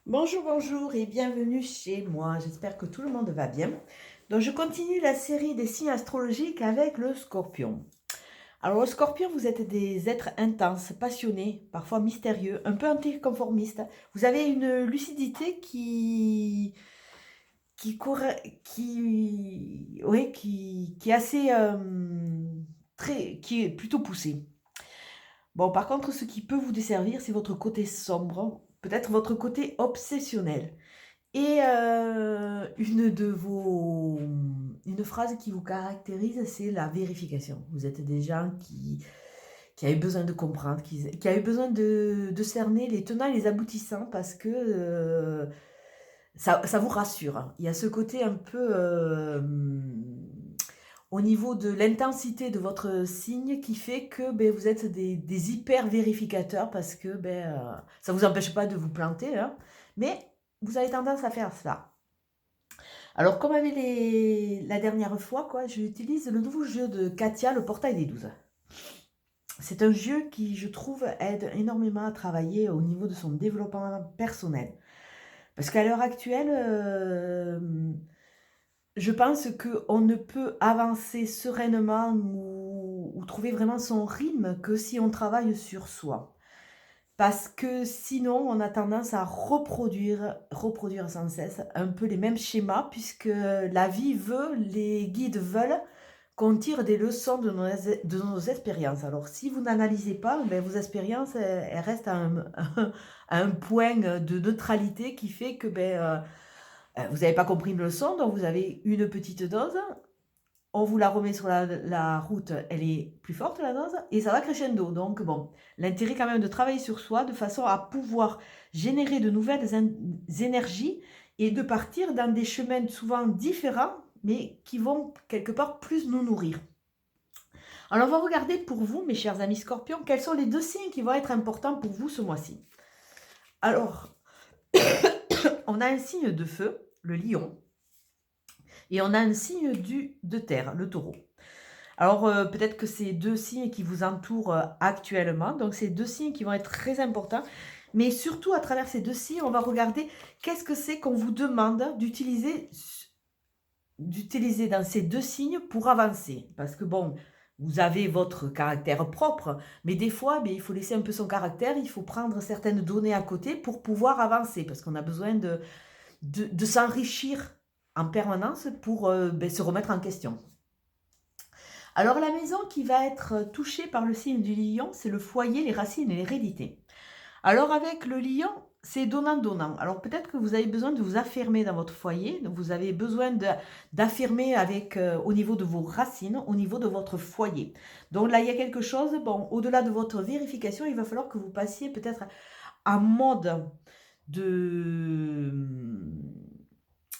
Bonjour, bonjour et bienvenue chez moi. J'espère que tout le monde va bien. Donc, je continue la série des signes astrologiques avec le scorpion. Alors, le scorpion, vous êtes des êtres intenses, passionnés, parfois mystérieux, un peu anticonformistes. Vous avez une lucidité qui est assez, qui est plutôt poussée. Bon, par contre, ce qui peut vous desservir, c'est votre côté sombre, peut-être votre côté obsessionnel. Et une phrase qui vous caractérise, c'est la vérification. Vous êtes des gens qui avaient besoin de comprendre, qui avaient besoin de cerner les tenants et les aboutissants parce que ça vous rassure, hein. Il y a ce côté un peu au niveau de l'intensité de votre signe qui fait que ben, vous êtes des hyper vérificateurs parce que ça ne vous empêche pas de vous planter, hein, mais vous avez tendance à faire ça. Alors, comme avec la dernière fois, quoi, j'utilise le nouveau jeu de Katia, le portail des 12. C'est un jeu qui, je trouve, aide énormément à travailler au niveau de son développement personnel. Parce qu'à l'heure actuelle, je pense qu'on ne peut avancer sereinement ou trouver vraiment son rythme que si on travaille sur soi. Parce que sinon, on a tendance à reproduire sans cesse un peu les mêmes schémas, puisque la vie veut, les guides veulent qu'on tire des leçons de nos expériences. Alors, si vous n'analysez pas, ben, vos expériences, elles restent à un point de neutralité qui fait que vous n'avez pas compris une leçon, donc vous avez une petite dose, on vous la remet sur la route, elle est plus forte la dose, et ça va crescendo. Donc bon, l'intérêt quand même de travailler sur soi de façon à pouvoir générer de nouvelles énergies et de partir dans des chemins souvent différents, mais qui vont quelque part plus nous nourrir. Alors on va regarder pour vous, mes chers amis scorpions, quels sont les deux signes qui vont être importants pour vous ce mois-ci. Alors, on a un signe de feu, le lion, et on a un signe de terre, le taureau. Alors, peut-être que c'est deux signes qui vous entourent actuellement. Donc, c'est deux signes qui vont être très importants. Mais surtout, à travers ces deux signes, on va regarder qu'est-ce que c'est qu'on vous demande d'utiliser dans ces deux signes pour avancer. Parce que, bon, vous avez votre caractère propre, mais des fois, il faut laisser un peu son caractère, il faut prendre certaines données à côté pour pouvoir avancer. Parce qu'on a besoin de s'enrichir en permanence pour se remettre en question. Alors la maison qui va être touchée par le signe du lion, c'est le foyer, les racines et l'hérédité. Alors avec le lion, c'est donnant-donnant. Alors peut-être que vous avez besoin de vous affirmer dans votre foyer, donc vous avez besoin d'affirmer avec au niveau de vos racines, au niveau de votre foyer. Donc là, il y a quelque chose, bon, au-delà de votre vérification, il va falloir que vous passiez peut-être en mode de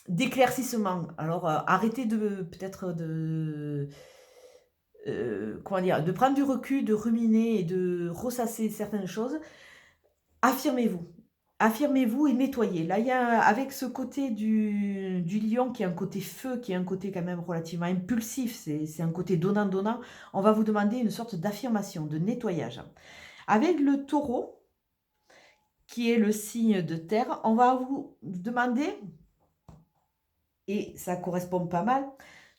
d'éclaircissement. Alors arrêtez de peut-être de comment dire, de prendre du recul, de ruminer et de ressasser certaines choses. Affirmez-vous. Affirmez-vous et nettoyez. Là, il y a, avec ce côté du lion qui est un côté feu, qui est un côté quand même relativement impulsif, c'est un côté donnant-donnant, on va vous demander une sorte d'affirmation, de nettoyage. Avec le taureau, qui est le signe de terre, on va vous demander, et ça correspond pas mal,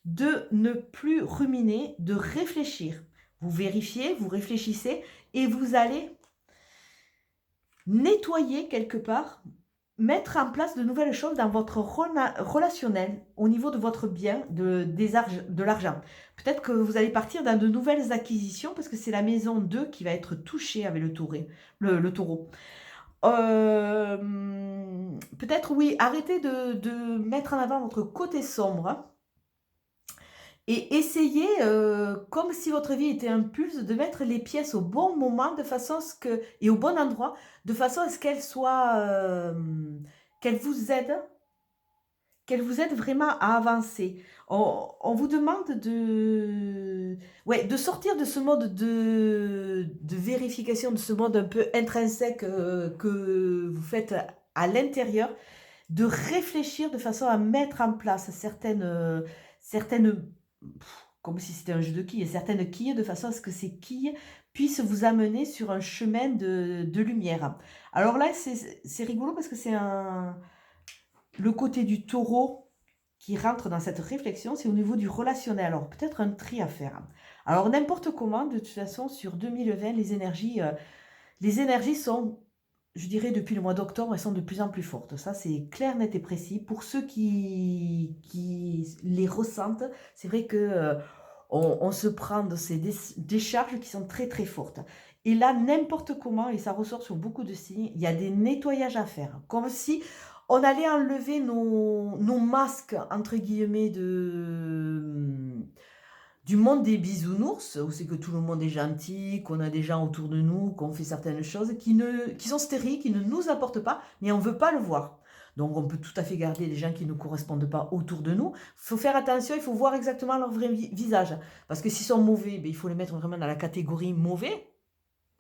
de ne plus ruminer, de réfléchir. Vous vérifiez, vous réfléchissez et vous allez nettoyer quelque part, mettre en place de nouvelles choses dans votre relationnel au niveau de votre bien, de l'argent. Peut-être que vous allez partir dans de nouvelles acquisitions parce que c'est la maison 2 qui va être touchée avec le taureau. Euh, Peut-être oui, arrêtez de mettre en avant votre côté sombre, hein, et essayez, comme si votre vie était un pulse, de mettre les pièces au bon moment de façon à ce que et au bon endroit, de façon à ce qu'elles soient, qu'elles vous aident vraiment à avancer. On vous demande de sortir de ce mode de vérification, de ce mode un peu intrinsèque, que vous faites à l'intérieur, de réfléchir de façon à mettre en place certaines comme si c'était un jeu de quilles, certaines quilles, de façon à ce que ces quilles puisse vous amener sur un chemin de lumière. Alors là, c'est rigolo parce que c'est le côté du taureau qui rentre dans cette réflexion, c'est au niveau du relationnel. Alors peut-être un tri à faire. Alors n'importe comment, de toute façon, sur 2020, les énergies sont, je dirais, depuis le mois d'octobre, elles sont de plus en plus fortes. Ça, c'est clair, net et précis. Pour ceux qui les ressentent, c'est vrai que on se prend de ces décharges qui sont très très fortes. Et là, n'importe comment, et ça ressort sur beaucoup de signes, il y a des nettoyages à faire. Comme si on allait enlever nos masques, entre guillemets, du monde des bisounours, où c'est que tout le monde est gentil, qu'on a des gens autour de nous, qu'on fait certaines choses qui sont stériles, qui ne nous apportent pas, mais on ne veut pas le voir. Donc on peut tout à fait garder les gens qui ne correspondent pas autour de nous. Il faut faire attention, il faut voir exactement leur vrai visage. Parce que s'ils sont mauvais, ben, il faut les mettre vraiment dans la catégorie mauvais.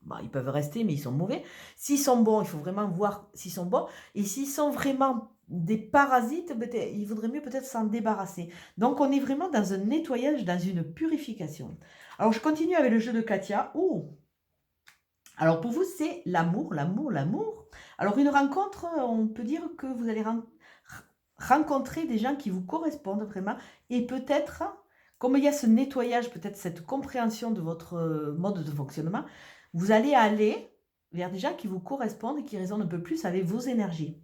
Bah, ils peuvent rester, mais ils sont mauvais. S'ils sont bons, il faut vraiment voir s'ils sont bons. Et s'ils sont vraiment des parasites, il vaudrait mieux peut-être s'en débarrasser. Donc, on est vraiment dans un nettoyage, dans une purification. Alors, je continue avec le jeu de Katia. Oh. Alors, pour vous, c'est l'amour, l'amour, l'amour. Alors, une rencontre, on peut dire que vous allez rencontrer des gens qui vous correspondent vraiment. Et peut-être, comme il y a ce nettoyage, peut-être cette compréhension de votre mode de fonctionnement, vous allez aller vers des gens qui vous correspondent et qui résonnent un peu plus avec vos énergies.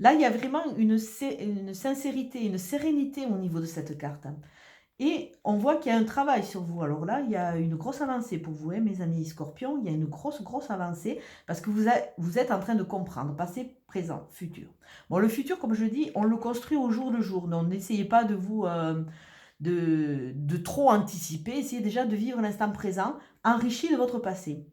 Là, il y a vraiment une sincérité, une sérénité au niveau de cette carte. Et on voit qu'il y a un travail sur vous. Alors là, il y a une grosse avancée pour vous, hein, mes amis scorpions. Il y a une grosse, grosse avancée parce que vous êtes en train de comprendre, passé, présent, futur. Bon, le futur, comme je dis, on le construit au jour le jour. Donc, n'essayez pas de vous... de trop anticiper, essayez déjà de vivre l'instant présent, enrichi de votre passé.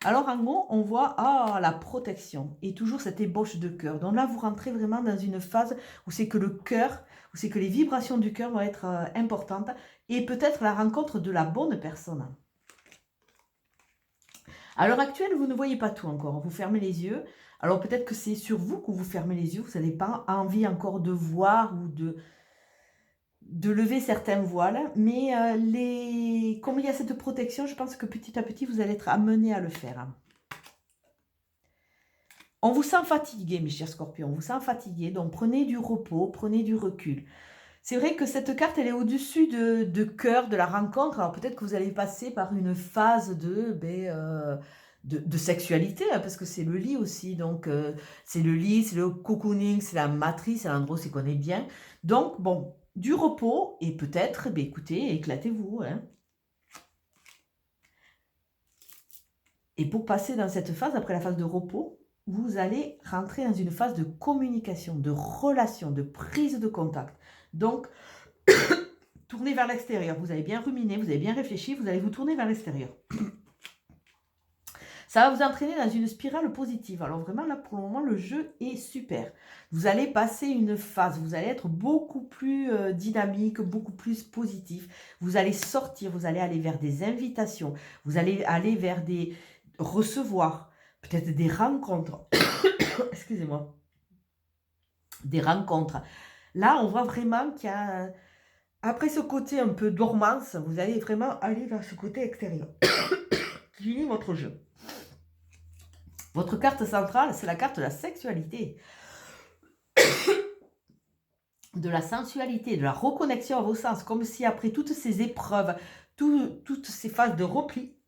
Alors en gros, on voit la protection et toujours cette ébauche de cœur. Donc là, vous rentrez vraiment dans une phase où c'est que le cœur, où c'est que les vibrations du cœur vont être importantes et peut-être la rencontre de la bonne personne. À l'heure actuelle, vous ne voyez pas tout encore, vous fermez les yeux. Alors peut-être que c'est sur vous que vous fermez les yeux, vous n'avez pas envie encore de voir ou de lever certains voiles, mais comme il y a cette protection, je pense que petit à petit, vous allez être amené à le faire. On vous sent fatigué, mes chers scorpions, on vous sent fatigué, donc prenez du repos, prenez du recul. C'est vrai que cette carte, elle est au-dessus de cœur, de la rencontre, alors peut-être que vous allez passer par une phase de sexualité, hein, parce que c'est le lit aussi, donc c'est le lit, c'est le cocooning, c'est la matrice, c'est l'endroit où c'est qu'on est bien. Donc, bon, du repos et peut-être, écoutez, éclatez-vous. Hein. Et pour passer dans cette phase, après la phase de repos, vous allez rentrer dans une phase de communication, de relation, de prise de contact. Donc, tournez vers l'extérieur. Vous avez bien ruminé, vous avez bien réfléchi, vous allez vous tourner vers l'extérieur. Ça va vous entraîner dans une spirale positive. Alors vraiment, là, pour le moment, le jeu est super. Vous allez passer une phase, vous allez être beaucoup plus dynamique, beaucoup plus positif. Vous allez sortir, vous allez aller vers des invitations, vous allez aller vers des recevoir, peut-être des rencontres. Excusez-moi. Des rencontres. Là, on voit vraiment qu'il y a... Après ce côté un peu dormance, vous allez vraiment aller vers ce côté extérieur. Qui unit votre jeu. Votre carte centrale, c'est la carte de la sexualité, de la sensualité, de la reconnexion à vos sens, comme si après toutes ces épreuves, toutes ces phases de repli,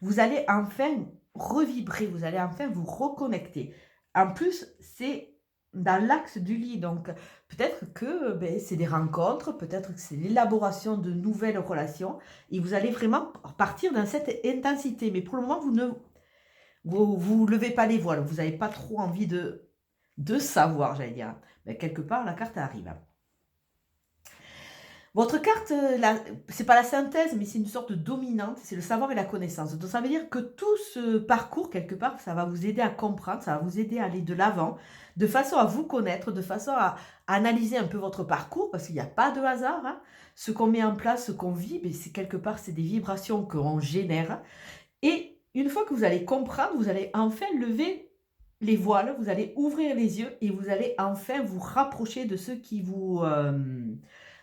vous allez enfin revibrer, vous allez enfin vous reconnecter. En plus, c'est dans l'axe du lit, donc peut-être que c'est des rencontres, peut-être que c'est l'élaboration de nouvelles relations, et vous allez vraiment partir dans cette intensité. Mais pour le moment, vous levez pas les voiles, vous n'avez pas trop envie de savoir, j'allais dire. Mais quelque part, la carte arrive. Votre carte, c'est pas la synthèse, mais c'est une sorte de dominante, c'est le savoir et la connaissance. Donc ça veut dire que tout ce parcours, quelque part, ça va vous aider à comprendre, ça va vous aider à aller de l'avant, de façon à vous connaître, de façon à analyser un peu votre parcours, parce qu'il n'y a pas de hasard. Hein. Ce qu'on met en place, ce qu'on vit, c'est quelque part, c'est des vibrations qu'on génère. Et une fois que vous allez comprendre, vous allez enfin lever les voiles, vous allez ouvrir les yeux et vous allez enfin vous rapprocher de ceux qui vous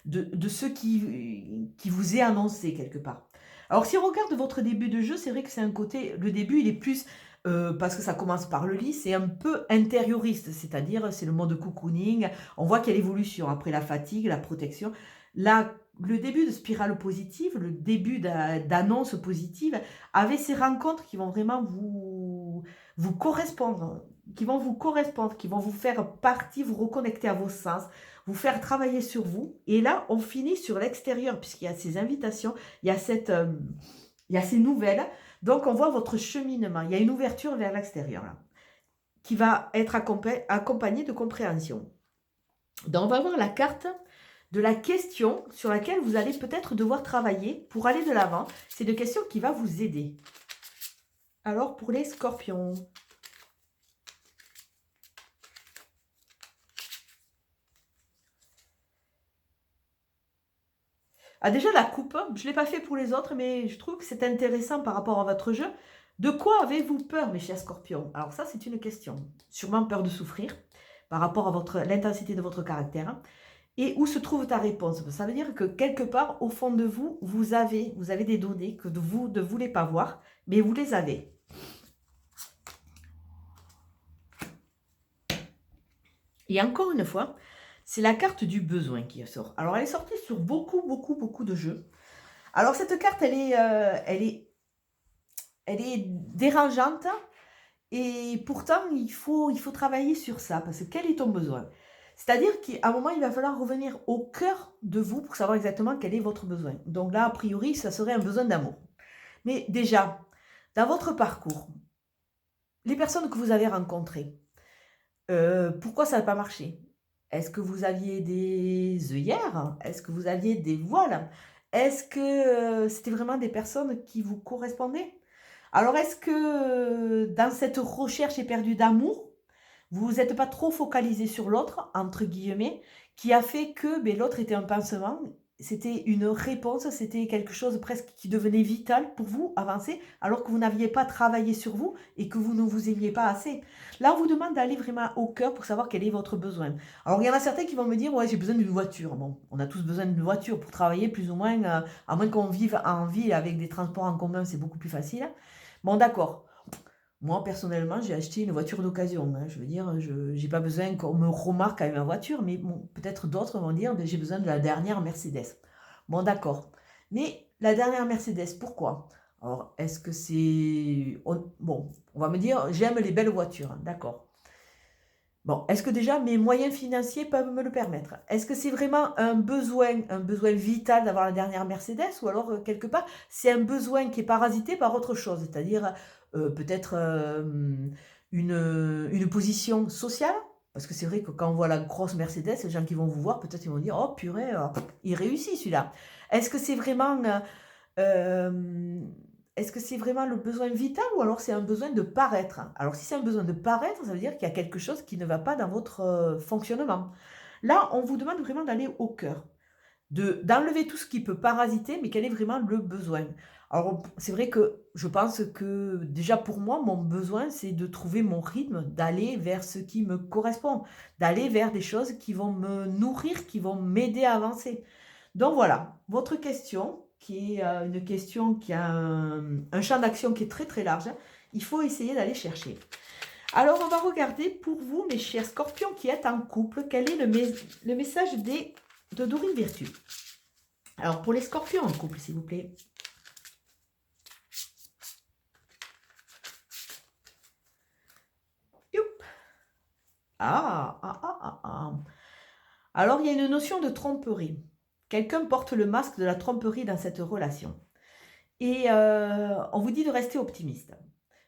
de ce qui vous est annoncé quelque part. Alors si on regarde votre début de jeu, c'est vrai que c'est un côté le début, il est plus, parce que ça commence par le lit, c'est un peu intérioriste, c'est-à-dire, c'est le mode cocooning. On voit qu'il y a l'évolution après la fatigue, la protection. Là, le début de spirale positive, le début d'annonce positive, avec ces rencontres qui vont vraiment vous correspondre, qui vont vous faire partie, vous reconnecter à vos sens, vous faire travailler sur vous. Et là, on finit sur l'extérieur, puisqu'il y a ces invitations, il y a il y a ces nouvelles. Donc, on voit votre cheminement. Il y a une ouverture vers l'extérieur, là, qui va être accompagnée de compréhension. Donc, on va voir la carte de la question sur laquelle vous allez peut-être devoir travailler pour aller de l'avant. C'est une question qui va vous aider. Alors, pour les scorpions. Ah, déjà, la coupe, je ne l'ai pas fait pour les autres, mais je trouve que c'est intéressant par rapport à votre jeu. De quoi avez-vous peur, mes chers scorpions? Alors ça, c'est une question. Sûrement peur de souffrir par rapport à l'intensité de votre caractère. Et où se trouve ta réponse? Ça veut dire que quelque part, au fond de vous, vous avez des données que vous ne voulez pas voir, mais vous les avez. Et encore une fois, c'est la carte du besoin qui sort. Alors, elle est sortie sur beaucoup de jeux. Alors, cette carte, elle est dérangeante et pourtant, il faut travailler sur ça parce que quel est ton besoin? C'est-à-dire qu'à un moment, il va falloir revenir au cœur de vous pour savoir exactement quel est votre besoin. Donc là, a priori, ça serait un besoin d'amour. Mais déjà, dans votre parcours, les personnes que vous avez rencontrées, pourquoi ça n'a pas marché? Est-ce que vous aviez des œillères? Est-ce que vous aviez des voiles? Est-ce que, c'était vraiment des personnes qui vous correspondaient? Alors est-ce que, dans cette recherche éperdue d'amour, vous vous êtes pas trop focalisé sur «l'autre» entre guillemets, qui a fait que, beh, l'autre était un pansement, c'était une réponse, c'était quelque chose presque qui devenait vital pour vous, avancer, alors que vous n'aviez pas travaillé sur vous et que vous ne vous aimiez pas assez. Là, on vous demande d'aller vraiment au cœur pour savoir quel est votre besoin. Alors il y en a certains qui vont me dire: «Ouais, j'ai besoin d'une voiture». Bon, on a tous besoin d'une voiture pour travailler plus ou moins, à moins qu'on vive en ville avec des transports en commun, c'est beaucoup plus facile. Bon d'accord. Moi, personnellement, j'ai acheté une voiture d'occasion, hein. Je veux dire, je j'ai pas besoin qu'on me remarque avec ma voiture, mais bon, peut-être d'autres vont dire: «Beh, j'ai besoin de la dernière Mercedes». Bon, d'accord. Mais la dernière Mercedes, pourquoi? Alors, est-ce que c'est bon, on va me dire: «J'aime les belles voitures», hein, d'accord. Bon, est-ce que déjà mes moyens financiers peuvent me le permettre? Est-ce que c'est vraiment un besoin vital d'avoir la dernière Mercedes ou alors, quelque part, c'est un besoin qui est parasité par autre chose? C'est-à-dire, peut-être, une position sociale? Parce que c'est vrai que quand on voit la grosse Mercedes, les gens qui vont vous voir, peut-être ils vont dire: «Oh purée, il réussit celui-là». Est-ce que c'est vraiment, Hem, est-ce que c'est vraiment le besoin vital ou alors c'est un besoin de paraître? Alors si c'est un besoin de paraître, ça veut dire qu'il y a quelque chose qui ne va pas dans votre, fonctionnement. Là, on vous demande vraiment d'aller au cœur, d'enlever tout ce qui peut parasiter, mais quel est vraiment le besoin? Alors c'est vrai que je pense que déjà pour moi, mon besoin, c'est de trouver mon rythme, d'aller vers ce qui me correspond, d'aller vers des choses qui vont me nourrir, qui vont m'aider à avancer. Donc voilà, votre question, qui est une question qui a un champ d'action qui est très très large, il faut essayer d'aller chercher. Alors on va regarder pour vous, mes chers scorpions qui êtes en couple, quel est le message de Dorine Virtue. Alors pour les scorpions en couple, s'il vous plaît. Youp. Ah. Alors il y a une notion de tromperie. Quelqu'un porte le masque de la tromperie dans cette relation. Et on vous dit de rester optimiste.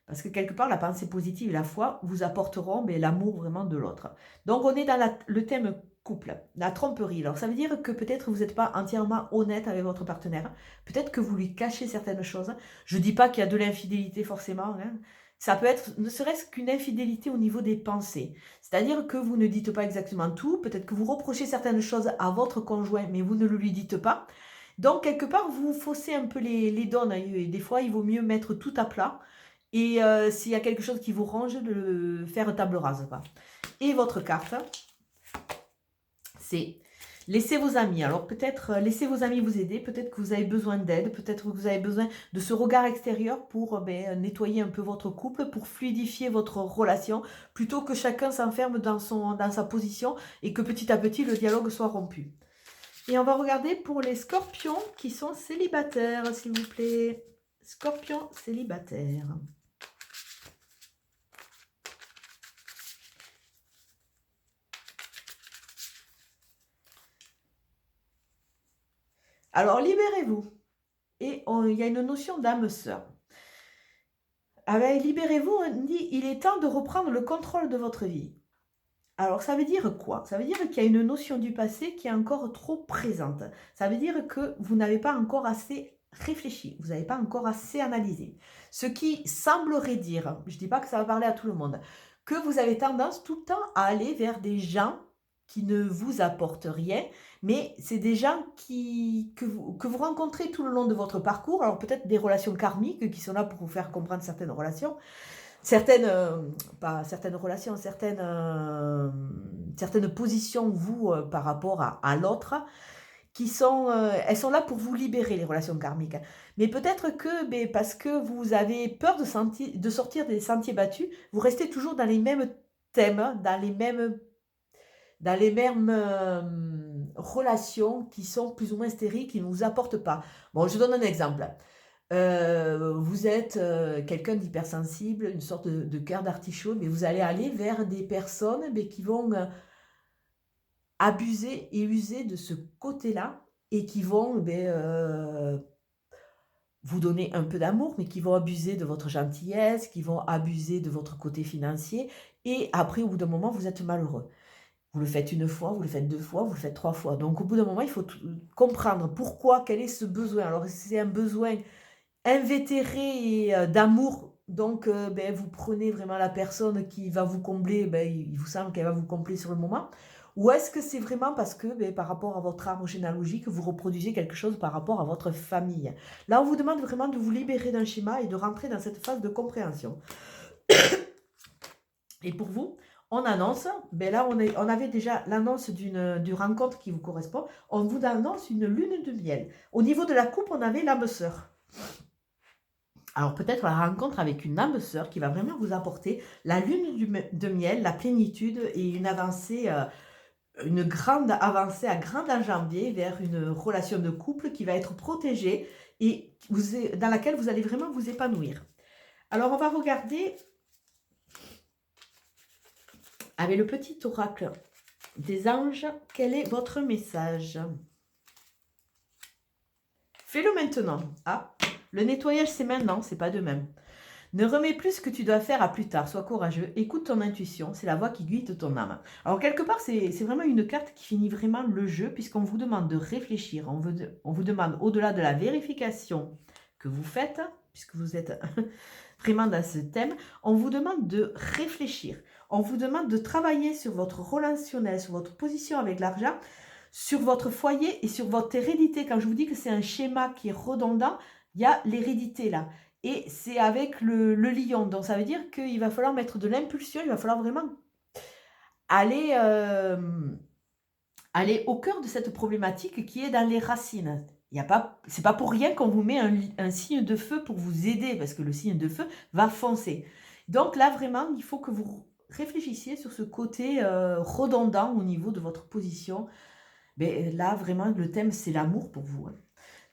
Parce que quelque part, la pensée positive et la foi vous apporteront beh, l'amour vraiment de l'autre. Donc on est dans le thème couple, la tromperie. Alors ça veut dire que peut-être vous n'êtes pas entièrement honnête avec votre partenaire. Peut-être que vous lui cachez certaines choses. Je ne dis pas qu'il y a de l'infidélité forcément, hein. Ça peut être ne serait-ce qu'une infidélité au niveau des pensées. C'est-à-dire que vous ne dites pas exactement tout. Peut-être que vous reprochez certaines choses à votre conjoint, mais vous ne le lui dites pas. Donc, quelque part, vous faussez un peu les donnes, hein, et des fois, il vaut mieux mettre tout à plat et s'il y a quelque chose qui vous range, de le faire table rase, quoi. Et votre carte, c'est Laissez vos amis. Alors peut-être, laissez vos amis vous aider, peut-être que vous avez besoin d'aide, peut-être que vous avez besoin de ce regard extérieur pour, nettoyer un peu votre couple, pour fluidifier votre relation, plutôt que chacun s'enferme dans sa position et que petit à petit le dialogue soit rompu. Et on va regarder pour les scorpions qui sont célibataires, s'il vous plaît. Scorpions célibataires. Alors, libérez-vous. Et il y a une notion d'âme sœur. Ah ben, libérez-vous, on dit, il est temps de reprendre le contrôle de votre vie. Alors, ça veut dire quoi? Ça veut dire qu'il y a une notion du passé qui est encore trop présente. Ça veut dire que vous n'avez pas encore assez réfléchi, vous n'avez pas encore assez analysé. Ce qui semblerait dire, je ne dis pas que ça va parler à tout le monde, que vous avez tendance tout le temps à aller vers des gens qui ne vous apportent rien, mais c'est des gens que vous rencontrez tout le long de votre parcours. Alors peut-être des relations karmiques qui sont là pour vous faire comprendre certaines relations, certaines, pas certaines relations, certaines positions, vous, par rapport à l'autre, qui sont, elles sont là pour vous libérer, les relations karmiques. Mais peut-être que, parce que vous avez peur de sortir des sentiers battus, vous restez toujours dans les mêmes thèmes, dans les mêmes relations qui sont plus ou moins stériles, qui ne vous apportent pas. Bon, je donne un exemple. Vous êtes quelqu'un d'hypersensible, une sorte de cœur d'artichaut, mais vous allez aller vers des personnes qui vont abuser et user de ce côté-là et qui vont vous donner un peu d'amour, mais qui vont abuser de votre gentillesse, qui vont abuser de votre côté financier. Et après, au bout d'un moment, vous êtes malheureux. Vous le faites une fois, vous le faites deux fois, vous le faites trois fois. Donc, au bout d'un moment, il faut comprendre pourquoi, quel est ce besoin. Alors, c'est un besoin invétéré et d'amour. Donc, vous prenez vraiment la personne qui va vous combler, il vous semble qu'elle va vous combler sur le moment. Ou est-ce que c'est vraiment parce que, par rapport à votre arbre généalogique, vous reproduisez quelque chose par rapport à votre famille? Là, on vous demande vraiment de vous libérer d'un schéma et de rentrer dans cette phase de compréhension. Et pour vous, on annonce, là, on avait déjà l'annonce d'une rencontre qui vous correspond. On vous annonce une lune de miel. Au niveau de la coupe, on avait l'âme sœur. Alors peut-être la rencontre avec une âme sœur qui va vraiment vous apporter la lune de miel, la plénitude et une avancée, une grande avancée à grande enjambée vers une relation de couple qui va être protégée et dans laquelle vous allez vraiment vous épanouir. Alors on va regarder avec le petit oracle des anges, quel est votre message? Fais-le maintenant. Ah, le nettoyage c'est maintenant, c'est pas demain. Ne remets plus ce que tu dois faire à plus tard, sois courageux, écoute ton intuition, c'est la voix qui guide ton âme. Alors quelque part, c'est vraiment une carte qui finit vraiment le jeu, puisqu'on vous demande de réfléchir, on vous demande au-delà de la vérification que vous faites, puisque vous êtes vraiment dans ce thème, on vous demande de réfléchir, on vous demande de travailler sur votre relationnel, sur votre position avec l'argent, sur votre foyer et sur votre hérédité. Quand je vous dis que c'est un schéma qui est redondant, il y a l'hérédité là. Et c'est avec le lion. Donc, ça veut dire qu'il va falloir mettre de l'impulsion. Il va falloir vraiment aller, aller au cœur de cette problématique qui est dans les racines. C'est pas pour rien qu'on vous met un signe de feu pour vous aider, parce que le signe de feu va foncer. Donc là, vraiment, il faut que vous réfléchissiez sur ce côté redondant au niveau de votre position. Mais là, vraiment, le thème, c'est l'amour pour vous.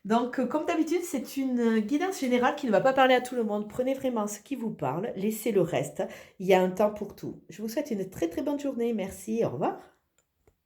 Donc, comme d'habitude, c'est une guidance générale qui ne va pas parler à tout le monde. Prenez vraiment ce qui vous parle, laissez le reste. Il y a un temps pour tout. Je vous souhaite une très très bonne journée. Merci, au revoir.